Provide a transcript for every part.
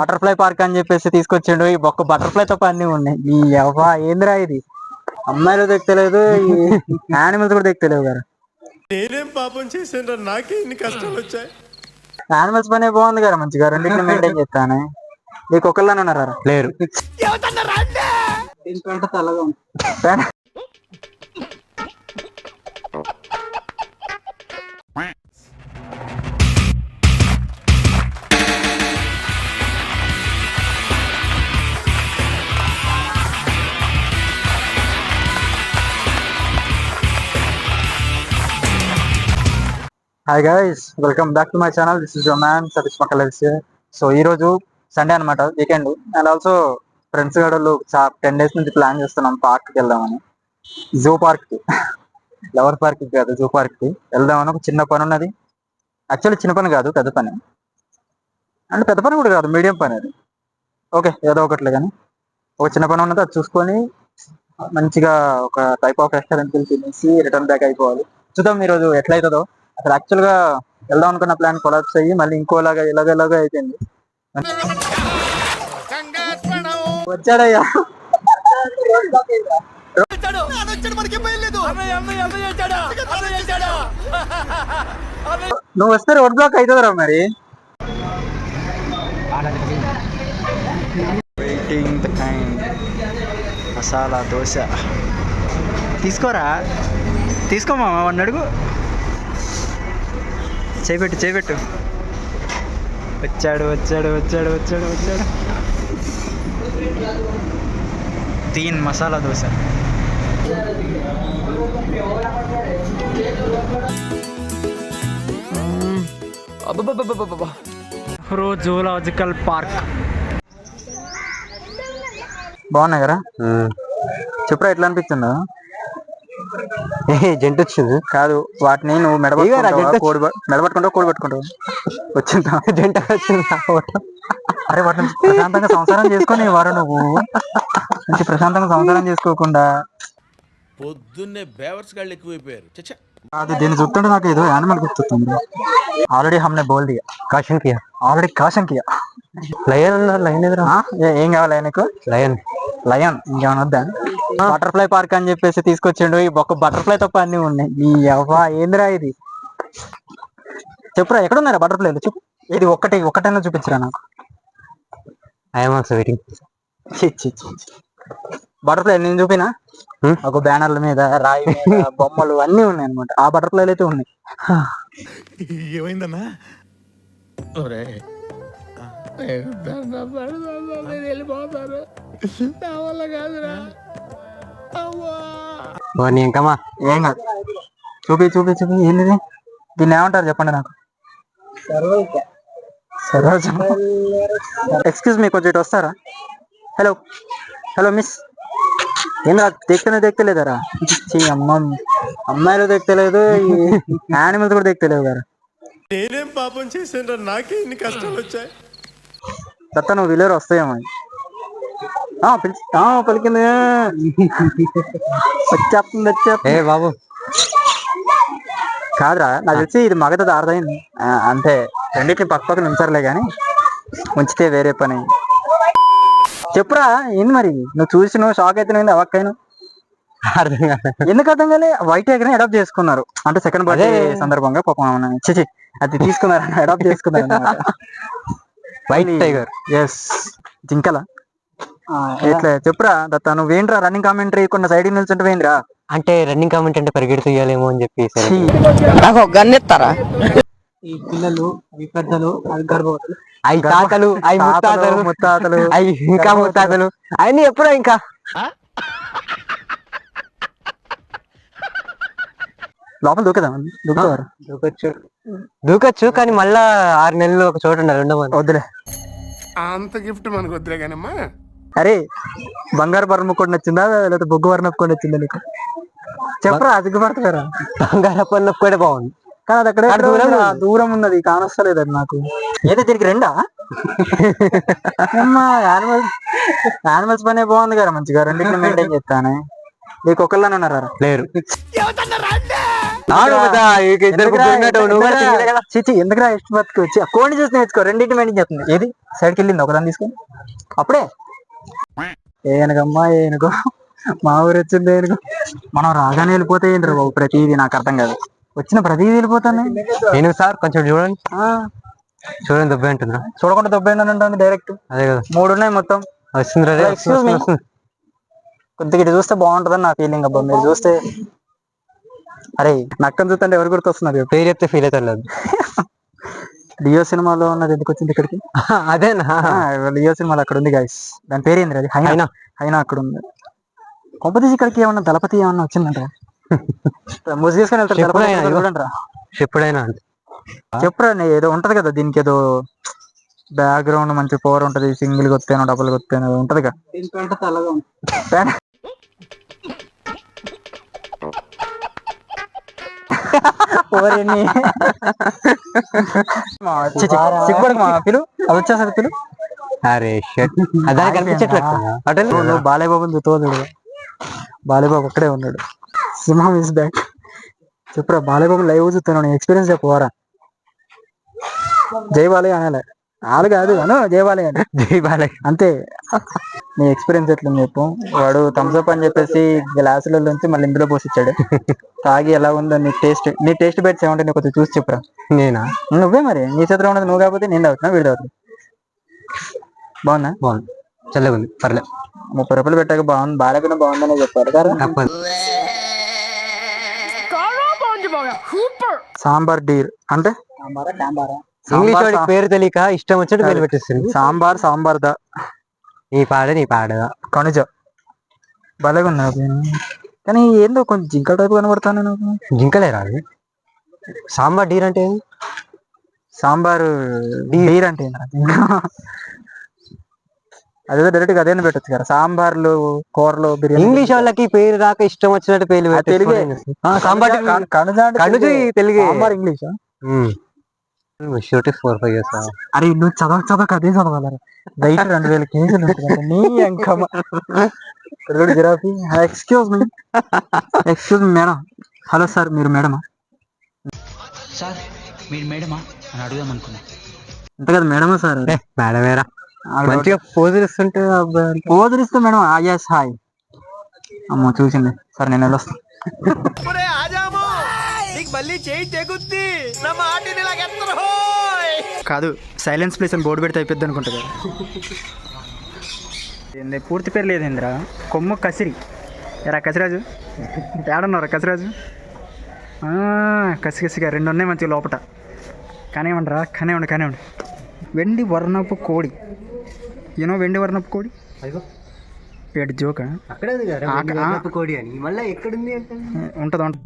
Butterfly park అని చెప్పేసి తీసుకొచ్చిండు. ఈ ఒక్క బటర్ఫ్లై తప్ప అన్ని ఉన్నాయి. ఈ యవ్వా ఏందిరా ఇది, అమ్మాయిలు తెక్కలేదు, ఈ యానిమల్స్ కూడా తెక్కలేవు కదా. నేనేం పాపం చేశాను, నాకే ఇన్ని కష్టాలు వచ్చాయి. యానిమల్స్ పనే బాగుంది కదా, మంచిగా రెండింటిని మెయింటైన్ చేస్తాను. నీకు ఒకళ్ళని ఉన్నారా? లేరు. Hi guys, welcome back to my channel. This is your man Satish మక్కలెస్. సో ఈ రోజు సండే అనమాట, వీకెండ్. అండ్ ఆల్సో ఫ్రెండ్స్ గడలు 10 days నుంచి ప్లాన్ చేస్తున్నాం పార్క్కి వెళ్దామని. జూ పార్క్కి, లవర్ పార్క్కి కాదు, జూ పార్క్కి వెళ్దామని. ఒక చిన్న పని ఉన్నది. యాక్చువల్లీ చిన్న పని కాదు, పెద్ద పని. అంటే పెద్ద పని కూడా కాదు, మీడియం పని అది. ఓకే, ఏదో ఒకట్లే కానీ ఒక చిన్న పని ఉన్నది. అది చూసుకొని మంచిగా ఒక టైప్ ఆఫ్ రెస్టారెంట్కి వెళ్ళి తినేసి రిటర్న్ బ్యాక్ అయిపోవాలి. చూద్దాం ఈరోజు ఎట్లయితుందో. అసలు యాక్చువల్ గా వెళ్దాం అనుకున్న ప్లాన్ కొలాప్స్ అయ్యి మళ్ళీ ఇంకోలాగా ఇలాగ అయిపోయింది. వచ్చాడయ్యా, నువ్వు వస్తే రోడ్ బ్లాక్ అవుతుందిరా మరి. Waiting the time. Masala dosa తీసుకోరా, తీసుకోమా వాడిని అడుగు. చేపెట్టు. వచ్చాడు 3 మసాలా దోశ. జూలాజికల్ పార్క్ బాగున్నాయి కదా. చెప్పురా, ఎట్లా అనిపిస్తుందా? జంట వచ్చింది కాదు, వాటిని నువ్వు మెడబట్టుకుంటావు, కోడి పెట్టుకుంటావు. వచ్చిందా జంట వచ్చింది? అరే వాటిని ప్రశాంతంగా సంసారం చేసుకొని వారు నువ్వు మంచి ప్రశాంతంగా సంసారం చేసుకోకుండా పొద్దున్నే బేవర్స్ గాళ్ళు ఎక్కువైపోయారు. అది దీన్ని చూస్తుంటే నాకు ఏదో యానిమల్ గుర్తుంది. ఆల్రెడీ హమ్నే బోల్ దియా, కాషన్ కియా. లయన్ అన్నారు. లయన్ ఎదురా? ఏం కావాలి నీకు? లయన్ ఇంకేమైనా వద్దా? బటర్ఫ్లై పార్క్ అని చెప్పేసి తీసుకొచ్చిండు. ఈ ఒక్క బటర్ఫ్లై తప్ప అన్ని ఉన్నాయి. ఈ యవ్వా ఏందిరా ఇది. చెప్పురా, ఎక్కడున్నారా బటర్ఫ్లైలు? చెప్పు. ఇది ఒక్కటైనా చూపించరా నాకు. I'm also waiting. బటర్ఫ్లై నేను చూపినా? ఒక బ్యానర్ల మీద రాయి మీద బొమ్మలు అన్ని ఉన్నాయి అనమాట. ఆ బటర్ఫ్లైలు అయితే ఉన్నాయి. ఏమైందన్నా? ఇంకమ్మా ఏం కాదు, చూపి. ఏంటిది? దీన్ని ఏమంటారు చెప్పండి నాకు. సరోజ. ఎక్స్క్యూజ్ మీ, కొంచెం ఇటు వస్తారా? Hello miss. ఏం కాదు, తెక్కలేదారా? అమ్మాయిలు తెక్కలేదు, యానిమల్స్ కూడా తెక్కలేవు కదా. నేనేం పాపం చేశాను, నాకే ఇన్ని కష్టాలు వచ్చాయి. దత్త నువ్వు విలేరు వస్తాయేమో. పలికింది. వచ్చేస్తుంది. బాబు కాదురా, నాకు తెలిసి ఇది మగత అర్థమైంది అంతే. రెండింటిని పక్కన ఉంచారులే కానీ ఉంచితే వేరే పని. చెప్పురా, ఏంది మరి? నువ్వు చూసి నువ్వు షాక్ అయితే అవక్కైనా ఎందుకు అర్థం కాలే? వైట్ టైగర్ అడాప్ట్ చేసుకున్నారు అంటే సెకండ్ బర్త్డే సందర్భంగా పాపం అది తీసుకున్నారు, అడాప్ట్ చేసుకున్నారు. White tiger. ఎస్, జింకలా. ఎట్లా చెప్పురా దత్త, నువ్వేంట్రా రన్నింగ్ కామెంటరీ కొన్ని సైడ్ నిల్చుంటే వేయండిరా. అంటే రన్నింగ్ కామెంట్ అంటే పరిగెడుతూ ఇయ్యాలేమో అని చెప్పి నాకు ఒక గన్ ఇస్తారా? ఈ పిల్లలు, అవి పెద్దలు, అవి గర్భవతులు, అవి తాతలు, అవి ముత్తాతలు, అవి ఇంకా ముత్తాతలు, అవన్నీ ఎప్పుడో ఇంకా లోపల దూకొచ్చు కానీ మళ్ళా 6 నెలలు ఒక చోట ఉండాలి. ఉండమని వద్దులే, అంత గిఫ్ట్ మనకు వద్దులే కానమ్మా. అరే బంగారు వర్ణం కూడా నచ్చిందా లేకపోతే బొగ్గు వర్ణం కూడా నచ్చిందా నీకు? చెప్పరా, సిగ్గుపడతారా? బంగారు పన్ను కూడా బాగుంది కానీ అది అక్కడ దూరం ఉన్నది, కానొస్తలేదు అది నాకు. ఏదో దీనికి రెండా? యానిమల్స్ పనే బాగుంది కదా, మంచిగా రెండింటిని మెయింటైన్ చేస్తాను. నీకు ఒకళ్ళని ఉన్నారా? లేరు. చిచి ఎందుకురా ఇష్ట బతుకు వచ్చి కోడిని చూసి నేర్చుకో, రెండింటి మెయింటైన్ చేస్తుంది. ఏది సైడ్కి వెళ్ళింది ఒకదాన్ని తీసుకొని అప్పుడే ఏనుగమ్మా ఏనుగో, మా ఊరు వచ్చింది ఏనుగో. మనం రాగానే వెళ్ళిపోతే ఏంటి బాబు, ప్రతిదీ నాకు అర్థం కాదు, వచ్చిన ప్రతిదీ వెళ్ళిపోతాను నేను. సార్ కొంచెం చూడండి, చూడండి దెబ్బ అంటున్నా. చూడకుండా దెబ్బ డైరెక్ట్. అదే కదా, 3 ఉన్నాయి మొత్తం. వస్తుంది. కొద్దిగా ఇటు చూస్తే బాగుంటుందని నా ఫీలింగ్ అబ్బా. మీరు చూస్తే అరే నక్కని చూస్తుంటే ఎవరు గుర్తొస్తున్నారు? పేరు చెప్తే ఫీల్ అవుతారు. లియో సినిమాలో ఉన్నది ఎందుకు వచ్చింది ఇక్కడికి? అదేనా, లియో సినిమాలో అక్కడ ఉంది గైస్. దాని పేరు ఏంది? అది హైనా. హైనా అక్కడ ఉంది. కొంపతీసి ఇక్కడికి ఏమన్నా దళపతి ఏమన్నా వచ్చిందంట? ముసి తీసుకొని వెళ్తారు చూడండి రా. ఎప్పుడైనా చెప్పురా, ఏదో ఉంటది కదా దీనికి, ఏదో బ్యాక్గ్రౌండ్ మంచి పవర్ ఉంటది, సింగిల్ కొత్తేనో డబుల్ కొత్తేనో ఉంటది కదా. పిలు అది వచ్చేసరి పిలు. అరే అదే కనిపించట్లేదు. నువ్వు బాలేబాబుని చూడదు, బాలేబాబు అక్కడే ఉన్నాడు. సింహం ఇస్ బ్యాక్. చెప్పురా బాలేబాబు లైవ్ చూస్తాను, ఎక్స్పీరియన్స్ చెప్పువారా. జై బాలయ్య అనాలి, ఆలు కాదు అను, జై బాలయ్య అంటే జై బాలయ్య అంతే. నీ ఎక్స్పీరియన్స్ ఎట్లుంది చెప్పు. వాడు థమ్స్అప్ అని చెప్పేసి గ్లాసుల నుంచి మళ్ళీ ఇందులో పోసిచ్చాడు. తాగి ఎలా ఉందో నీ టేస్ట్ బెడ్స్ ఏమంటే నీకు కొంచెం చూసి చెప్పురా. నేనా? నువ్వే మరి, నీ చేతిలో ఉన్నది నువ్వు కాకపోతే నేను అవుతున్నా, వీడు అవుతుంది. బాగుందా? బాగుంది, చల్లగా ఉంది, పర్లేదు. 30 రూపాయలు పెట్టాక బాగుంది, బాగాలేకుండా బాగుందనే చెప్పారు కదా. సాంబార్ డీర్ అంటే ఇంగ్లీష్ వాడికి పేరు తెలియక ఇష్టం వచ్చినట్టు పేరు పెట్టేస్తుంది. సాంబార్ దా నీ పాడదా కనుజ భలేగా ఉన్నా. కానీ ఏందో కొంచెం జింకల టైప్ కనబడతాను నాకు. జింకలే రాదు. సాంబార్ డీర్ అంటే సాంబార్ డీర్ అంటే అదే డైరెక్ట్ గా అదే పెట్టచ్చు కదా, సాంబార్లు కూరలు బిర్యానీ. ఇంగ్లీష్ వాళ్ళకి పేరు రాక ఇష్టం వచ్చినట్టు పేరు తెలుగే. సాంబార్ తెలుగు ఇంగ్లీష్. 4-5 years. అరే నువ్వు చదవక అదే చదవాలి. రైట్ 2000 కేజీలు ఉంటుంది నీ Ankamma. Giraffe. Excuse me madam. Hello sir, మీరు మేడమా? సార్ మీరు మేడమా అని అడుగుదాం అనుకున్నా. అంతే కదా మేడమా సార్? మేడమేరా, మంచిగా పోజులిస్తుంటే. పోజులిస్తే మేడం ఆయాస్ హాయ్. అమ్మో చూసింది సార్, నేను వెళ్ళొస్తాను. కాదు, సైలెన్స్ ప్లేస్ అని బోర్డు పెడితే అయిపోద్ది అనుకుంటా కదా. పూర్తి పేరు లేదేంద్రా? కొమ్ము కసిరి. ఎరా కసిరాజు, ఏడన్నారా కసిరాజు? కసిగా 2 ఉన్నాయి మంచిగా లోపట. కానివ్వండిరా, కానివ్వండి. వెండి వర్ణపు కోడి. యూనో వెండి వర్ణపు కోడి? పేడు జోకా? కోడి అని మళ్ళీ ఎక్కడుంది ఉంటుంది.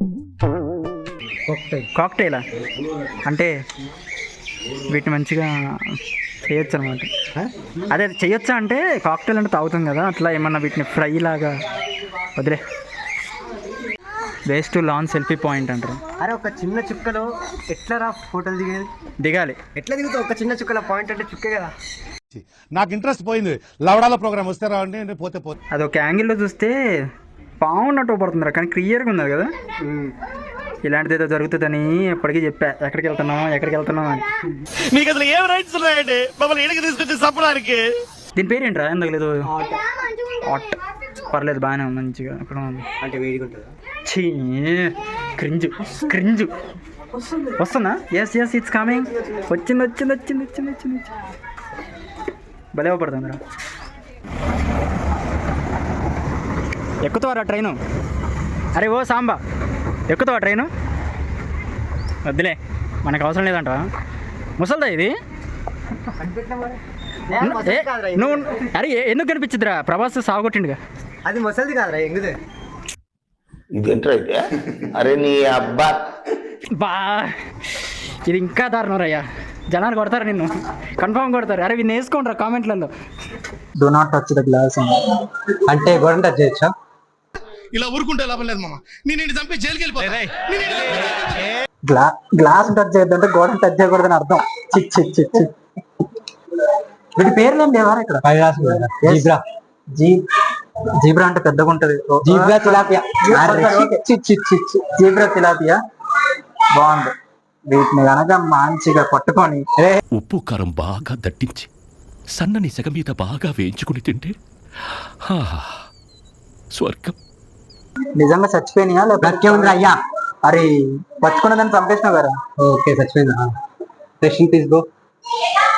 కాక్టైలా అంటే వీటిని మంచిగా చేయొచ్చు అనమాట. అదే చెయ్యొచ్చా అంటే కాక్టైల్ అంటే తాగుతాం కదా, అట్లా ఏమన్నా వీటిని ఫ్రై లాగా వదిలే. Waste to launch selfie point అంటారు. అరే ఒక చిన్న చుక్కలో ఎట్లా ఫోటోలు దిగాలి? ఎట్లా దిగుతావు? ఒక చిన్న చుక్కల పాయింట్ అంటే చుక్కే కదా. నాకు ఇంట్రెస్ట్ పోయింది. లవడాల ప్రోగ్రామ్ వస్తే రావండి, పోతే అది ఒక యాంగిల్లో చూస్తే బాగున్నట్టు పడుతుందిరా, కానీ క్లియర్గా ఉంది కదా. ఇలాంటిది ఏదో జరుగుతుందని ఎప్పటికీ చెప్పా, ఎక్కడికి వెళ్తున్నాం అని. మీకు అసలు ఏం రైట్స్ ఉన్నాయండి మమ్మల్ని ఇంటికి తీసుకొచ్చి చంపడానికి? దీని పేరేంట్రా? ఎందుకు లేదు? హాట్ పర్లేదు, బాగానే ఉంది, మంచిగా ఇక్కడ ఉంది. అంటే వేడిగా ఉంటుందా? ఛీ, క్రింజు వస్తుందా? Yes it's coming. వచ్చింది. భలే పడుతుందిరా. ఎక్కుతావారా ట్రైను? అరే ఓ సాంబా, ఎక్కుతావా ట్రైను? వద్దులే, మనకు అవసరం లేదంట. ముసల్దా ఇది? నువ్వు అరే ఎందుకు కనిపించిద్దిరా? ప్రభాస్ సాగొట్టిండుగా. అది ముసలిది కాదురా, ఎంగుదే. ఇదేంట్రా అయితే? అరే నీ అబ్బా బా, ఇది ఇంకా దారుణం అయ్యా. జనాలు కొడతారు నిన్ను, కన్ఫామ్ కొడతారు. అరే వీళ్ళు వేసుకోండి రా కామెంట్లలో. Do not touch the glass అంటే గోడని టచ్ చేయొచ్చా? ఇలా ఊరుకుంటే లాభం లేదు మామ, నేను చంపి జైలుకి వెళ్ళిపోతా. గ్లాస్ టచ్ చేయొద్దంటే గోడని టచ్ చేయకూడదని అర్థం. వీటి పేర్లు ఏం లేవారా ఇక్కడ? జీబ్రా అంటే పెద్దగా ఉంటది. Zebra tilapia. బాగుంది. వీటిని కనుక మంచిగా పట్టుకొని ఉప్పు కారం బాగా దట్టించి సన్నని సెగ మీద బాగా వేయించుకుని తింటే ఆహా, స్వర్గం. నిజంగా చచ్చిపోయినాయా బ్రతికే ఉంది అయ్యా. అరే బతుకున్న దాన్ని చంపేసినావు కదా. ఓకే చచ్చిపోయిందా? Resting peace go.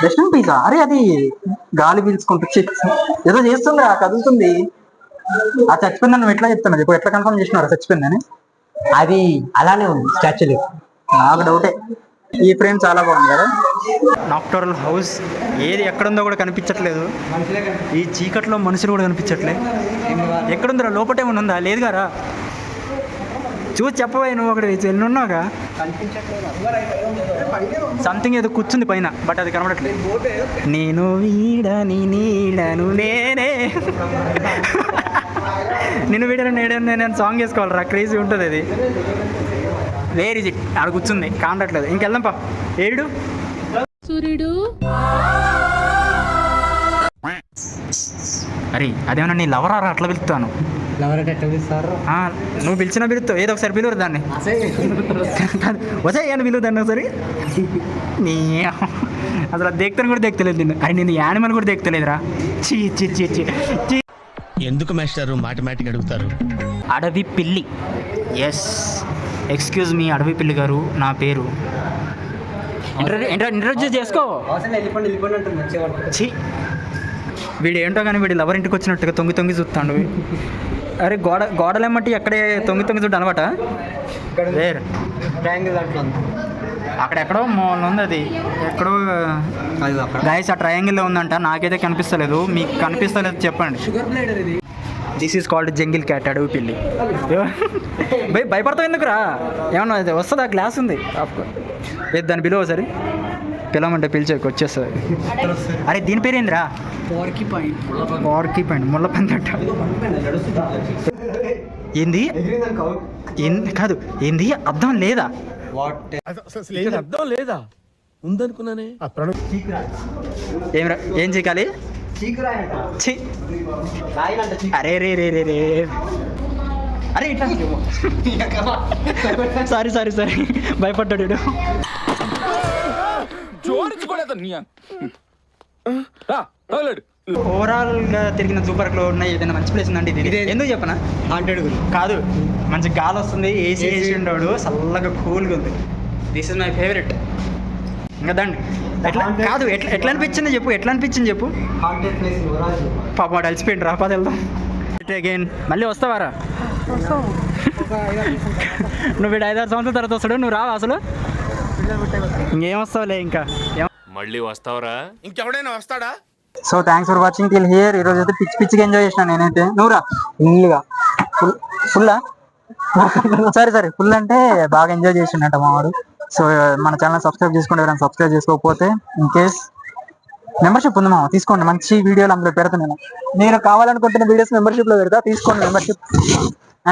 Western pizza, అరే అది గాలి పీల్చుకుంటూ ఏదో చేస్తుంది, కదులుతుంది. ఆ చచ్చిపోయిందని నువ్వు ఎట్లా చెప్తున్నా చెప్పు, ఎట్లా కన్ఫర్మ్ చేసినారు చచ్చిపోయిందని? అది అలానే ఉంది స్టాచ్యూ. నాకు డౌటే. ఈ ఫ్రేమ్ చాలా బాగుంది కదా. నాక్టోరల్ హౌస్ ఏది ఎక్కడుందో కూడా కనిపించట్లేదు. ఈ చీకట్లో మనుషులు కూడా కనిపించట్లేదు. ఎక్కడుందిరా? లోపటే ఉందా? లేదు గారా, చూసి చెప్పబోయి నువ్వు అక్కడ వెళ్ళి ఉన్నాగా. సంథింగ్ ఏదో కూర్చుంది పైన, బట్ అది కనబడట్లేదు. నేను వీడని నీడను నేనే, నేను వీడని నీడను నేను సాంగ్ వేసుకోవాలరా, క్రేజీ ఉంటుంది అది. Where is it? ఆడ కూర్చుంది, కానట్లేదు. ఇంకెళ్దాం పా. ఏడు సూర్యుడు అరే అదేమన్నా నీ లవరా అట్లా పిలుస్తాను. నువ్వు పిలిచినా పిలుస్తావు, ఏదో ఒకసారి పిలువరు దాన్ని. వచ్చాయి అని పిలువు దాన్ని ఒకసారి. నీ అసలు అది దేక్తాను కూడా దేక్తలేదు నిన్ను. అది నేను యానిమల్ కూడా దేక్తలేదురా. చీ చీ చీ చీ చీ. ఎందుకు మాస్టారు మాటమాటిక్ అడుగుతారు? అడవి పిల్లి. ఎస్, ఎక్స్క్యూజ్ మీ అడవి పిల్లి గారు, నా పేరు. ఇంట్రడ్యూస్ చేసుకో. ఛీ, వీడు ఏంటో కానీ వీడి లవర్ ఇంటికి వచ్చినట్టుగా తొంగి తొంగి చూస్తాడు. అరే గోడలేమట్టి ఎక్కడే తొంగి తొంగి చూడు అనమాట. వేరు అక్కడెక్కడో మోల్ ఉంది, అది ఎక్కడో గైస్ ఆ ట్రయాంగిల్లో ఉందంట. నాకైతే కనిపిస్తలేదు, మీకు కనిపిస్తలేదు చెప్పండి. This is called jungle cat, అడవి పిల్లి. భయపడతావు ఎందుకురా? ఏమన్నా వస్తుందా? గ్లాస్ ఉంది లేదు, దాని పిలువ సరే. పిలవమంటే పిలిచేకి వచ్చేస్తుంది. అరే దీని పేరేందిరా? వార్కీ పాయింట్ ముళ్ళ పందట. ఏంది కాదు, ఏంది అర్థం లేదా? అర్థం లేదా? ఉందనుకున్నానే. ఏమిరా, ఏం చేయాలి? అరే రే రే రే రే అరే ఇట్లా సారీ సారీ సారీ, భయపడ్డాడు. ఓవరాల్ గా తిరిగిన జూ పార్క్ లో ఉన్న ఏదైనా మంచి ప్లేస్ ఉందండి ఇది. ఎందుకు చెప్పనా? హాంటెడ్ కాదు, మంచి గాలి వస్తుంది, ఏసీ ఉండడు, చల్లగా కూల్గా ఉంది. This is my favourite. ఇంకా దండి. ఎట్లా కాదు, ఎట్లా అనిపించింది చెప్పు, ఎట్లా అనిపించింది చెప్పు. పాప వాడు అలసిపోయింది, రా పది వెళ్దాం. అగైన్ మళ్ళీ వస్తావారా? నువ్వు వీడు 5-6 సంవత్సరాల తర్వాత వస్తాడు, నువ్వు రావా అసలు? ఇంకేం వస్తావులే, ఇంకా మళ్ళీ వస్తావరా? ఇంకెవడైనా వస్తాడా? So thanks for watching till here. ఈ రోజు అయితే పిచ్చి పిచ్చిగా ఎంజాయ్ చేసిన నేనైతే. నువ్వురా ఫుల్గా ఫుల్లా సరే ఫుల్ అంటే బాగా ఎంజాయ్ చేసిండట మావాడు. సో మన ఛానల్ సబ్స్క్రైబ్ చేసుకోండి, ఎవరైనా సబ్స్క్రైబ్ చేసుకోకపోతే. ఇన్ కేస్ మెంబర్షిప్ ఉంది మామ, తీసుకోండి. మంచి వీడియోలు అందులో పెడతాను. నేను కావాలనుకుంటున్న వీడియోస్ మెంబర్షిప్ లో పెడతా, తీసుకోండి membership.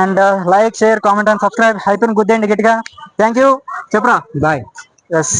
And like, share, comment and subscribe. Hyper గుద్దేయండి గట్టిగా. Thank you. చెప్పరా? బాయ్. ఎస్.